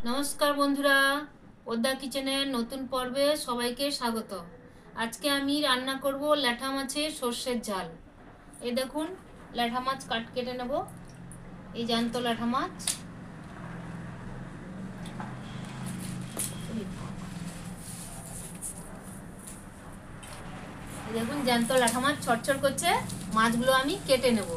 নমস্কার বন্ধুরা, পদ্মা কিচেনের নতুন পর্বে সবাইকে স্বাগত। আজকে আমি রান্না করব ল্যাঠা মাছের সর্ষের ঝাল। এই দেখুন, ল্যাঠা মাছ কেটে নেব। এই জ্যান্ত ল্যাঠা মাছ। এই দেখুন, জ্যান্ত ল্যাঠা মাছ ছটছট করছে। মাছগুলো আমি কেটে নেব।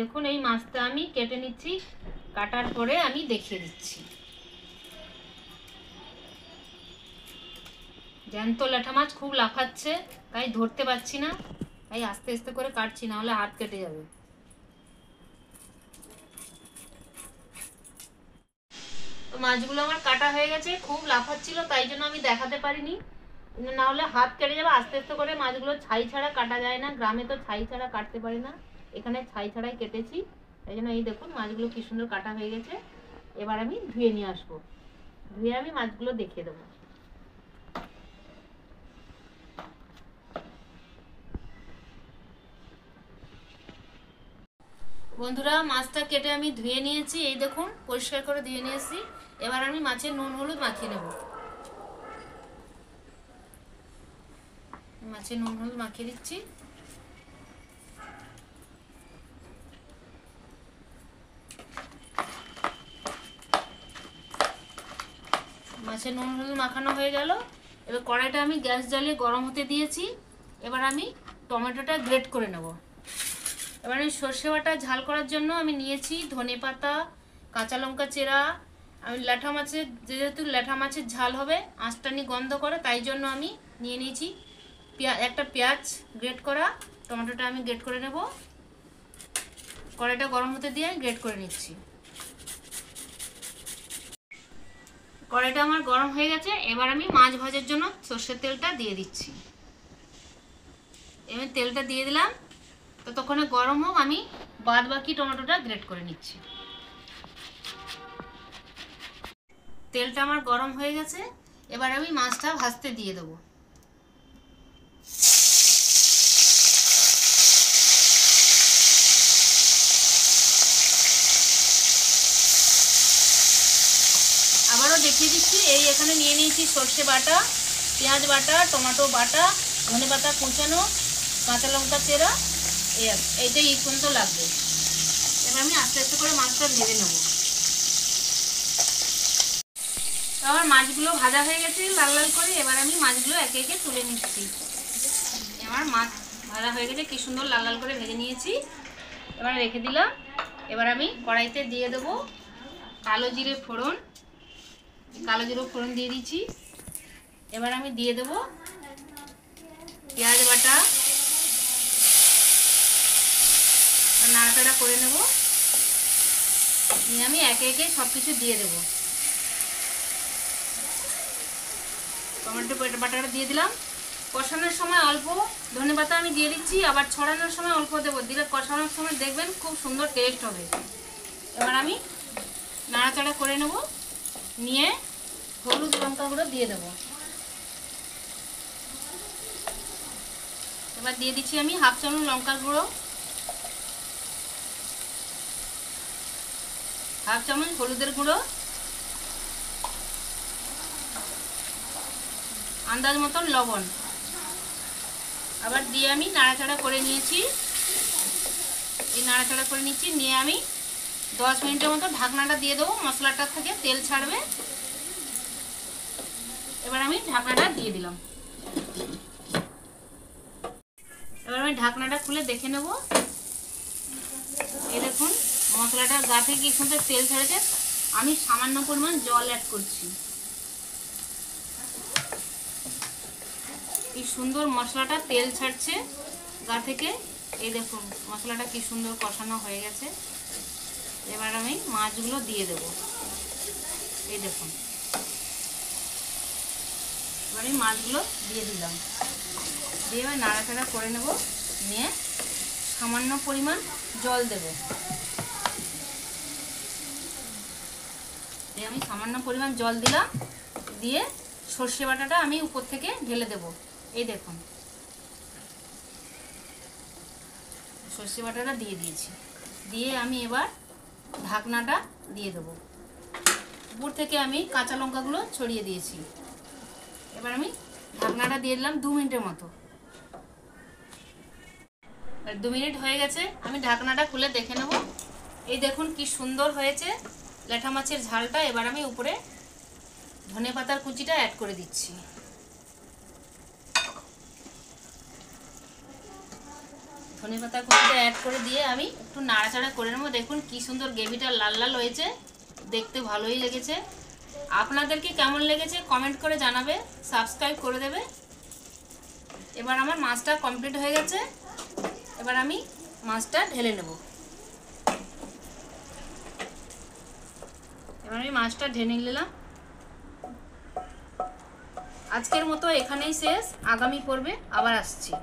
দেখুন, এই মাছটা আমি কেটে নিচ্ছি। কাটার পরে আমি দেখিয়ে দিচ্ছি। জ্যান্ত ল্যাঠা মাছ খুব লাফাচ্ছে, তাই ধরতে পারছি না, তাই আস্তে আস্তে করে কাটছি, না হলে হাত কেটে যাবে। তো মাছগুলো আমার কাটা হয়ে গেছে। খুব লাফাচ্ছিল, তাই জন্য আমি দেখাতে পারিনি, না হলে হাত কেটে যাবে। আস্তে আস্তে করে মাছগুলো ছাই ছাড়া কাটা যায় না, গ্রামে তো ছাই ছাড়া কাটতে পারি না, এখানে ছাই ছাড়াই কেটেছি। তাই জন্য এই দেখুন, মাছগুলো কি সুন্দর কাটা হয়ে গেছে। এবার আমি ধুয়ে নিয়ে আসবো, ধুয়ে আমি মাছগুলো দেখিয়ে দেবো। বন্ধুরা, মাছটা কেটে আমি ধুয়ে নিয়েছি। এই দেখুন, পরিষ্কার করে ধুয়ে নিয়েছি। এবার আমি মাছের নুন হলুদ মাখিয়ে নেব। মাছের নুন হলুদ মাখিয়ে দিচ্ছি। মাছের নুন হলুদ মাখানো হয়ে গেল। এবার কড়াইটা আমি গ্যাস জ্বালিয়ে গরম হতে দিয়েছি। এবার আমি টমেটোটা গ্রেট করে নেব। এবার আমি সর্ষে বাটা ঝাল করার জন্য আমি নিয়েছি ধনে পাতা, কাঁচা লঙ্কা চেরা। আমি ল্যাঠা মাছের, যেহেতু ল্যাঠা মাছের ঝাল হবে, আঁচটানি গন্ধ করে, তাই জন্য আমি নিয়ে নিয়েছি একটা পেঁয়াজ গ্রেট করা। টমেটোটা আমি গ্রেট করে নেব। কড়াইটা গরম হতে দিয়ে গ্রেট করে নিচ্ছি। কড়াইটা আমার গরম হয়ে গেছে। এবার আমি মাছ ভাজার জন্য সর্ষের তেলটা দিয়ে দিচ্ছি। এবার তেলটা দিয়ে দিলাম, ততক্ষণে গরম হোক, আমি বাদ বাকি টমেটোটা গ্রেট করে নিচ্ছি। তেলটা আমার গরম হয়ে গেছে। এবার আমি মাছটা ভাজতে দিয়ে দেবো। আবারও দেখিয়ে দিচ্ছি। এই এখানে নিয়ে নিয়েছি সর্ষে বাটা, পেঁয়াজ বাটা, টমেটো বাটা, ধনে পাতা কুচানো, কাঁচা লঙ্কা চেরা। এইটাই এই পর্যন্ত লাগবে। এবার আমি আস্তে আস্তে করে মাছটা ভেজে নেব। আমার মাছগুলো ভাজা হয়ে গেছে লাল লাল করে। এবার আমি মাছগুলো একে একে তুলে নিচ্ছি। আমার মাছ ভাজা হয়ে গেছে, কি সুন্দর লাল লাল করে ভেজে নিয়েছি। এবার রেখে দিলাম। এবার আমি কড়াইতে দিয়ে দেবো কালো জিরে ফোড়ন। কালো জিরে ফোড়ন দিয়ে দিচ্ছি। এবার আমি দিয়ে দেবো পেঁয়াজ বাটা, নাড়াচাড়া করে নেব। নিয়ে আমি একে একে সব কিছু দিয়ে দেবো। টমেটো বাটাটা দিয়ে দিলাম। কষানোর সময় অল্প ধনেপাতা আমি দিয়ে দিচ্ছি, আবার ছড়ানোর সময় অল্প দেবো। দিলে কষানোর সময় দেখবেন খুব সুন্দর টেস্ট হবে। এবার আমি নাড়াচাড়া করে নেব। নিয়ে হলুদ লঙ্কা গুঁড়ো দিয়ে দেবো। এবার দিয়ে দিচ্ছি আমি হাফ চামচ লঙ্কার গুঁড়ো, হাফ চামচ হলুদের গুঁড়ো, আন্দাজ মতন লবণ। আবার দিয়ে আমি নাড়াচাড়া করে নিয়েছি। এই নাড়াচাড়া করে নিচ্ছি। নিয়ে আমি 10 মিনিটের মতো ঢাকনাটা দিয়ে দেবো, মশলাটার থেকে তেল ছাড়বে। এবার আমি ঢাকনাটা দিয়ে দিলাম। এবার আমি ঢাকনাটা খুলে দেখে নেব। এই দেখুন, মশলাটার গা থেকে কি সুন্দর তেল ছাড়েছে। আমি সামান্য পরিমাণ জল অ্যাড করছি। কি সুন্দর মশলাটা তেল ছাড়ছে গা থেকে। এই দেখুন, মশলাটা কি সুন্দর কষানো হয়ে গেছে। এবার আমি মাছগুলো দিয়ে দেব। এই দেখুন, এবার আমি মাছগুলো দিয়ে দিলাম। দিয়ে এবার নাড়াচাড়া করে নেব। নিয়ে সামান্য পরিমাণ জল দেব। দিয়ে আমি সামান্য পরিমাণ জল দিলাম। দিয়ে সর্ষে বাটাটা আমি উপর থেকে ঢেলে দেব। এই দেখুন সর্ষে বাটাটা দিয়ে দিয়েছি, দিয়ে আমি এবার ঢাকনাটা দিয়ে দেবো। উপর থেকে আমি কাঁচা লঙ্কাগুলো ছড়িয়ে দিয়েছি। এবার আমি ঢাকনাটা দিয়ে দিলাম 2 মিনিটের মতো। 2 মিনিট হয়ে গেছে, আমি ঢাকনাটা খুলে দেখে নেব। এই দেখুন কি সুন্দর হয়েছে ল্যাঠা মাছের ঝালটা। এবার আমি উপরে ধনেপাতার কুচিটা অ্যাড করে দিচ্ছি। ধনেপাতার কুচিটা অ্যাড করে দিয়ে আমি একটু নাড়াচাড়া করে নেবো। দেখুন কি সুন্দর গ্রেভিটা লাল লাল হয়েছে, দেখতে ভালোই লেগেছে। আপনাদেরকে কেমন লেগেছে কমেন্ট করে জানাবে, সাবস্ক্রাইব করে দেবে। এবার আমার মাছটা কমপ্লিট হয়ে গেছে, এবার আমি মাছটা ঢেলে নেব। এবার আমি মাছটা ঢেলে নিলাম। আজকের মতো এখানেই শেষ, আগামী পর্বে আবার আসছি।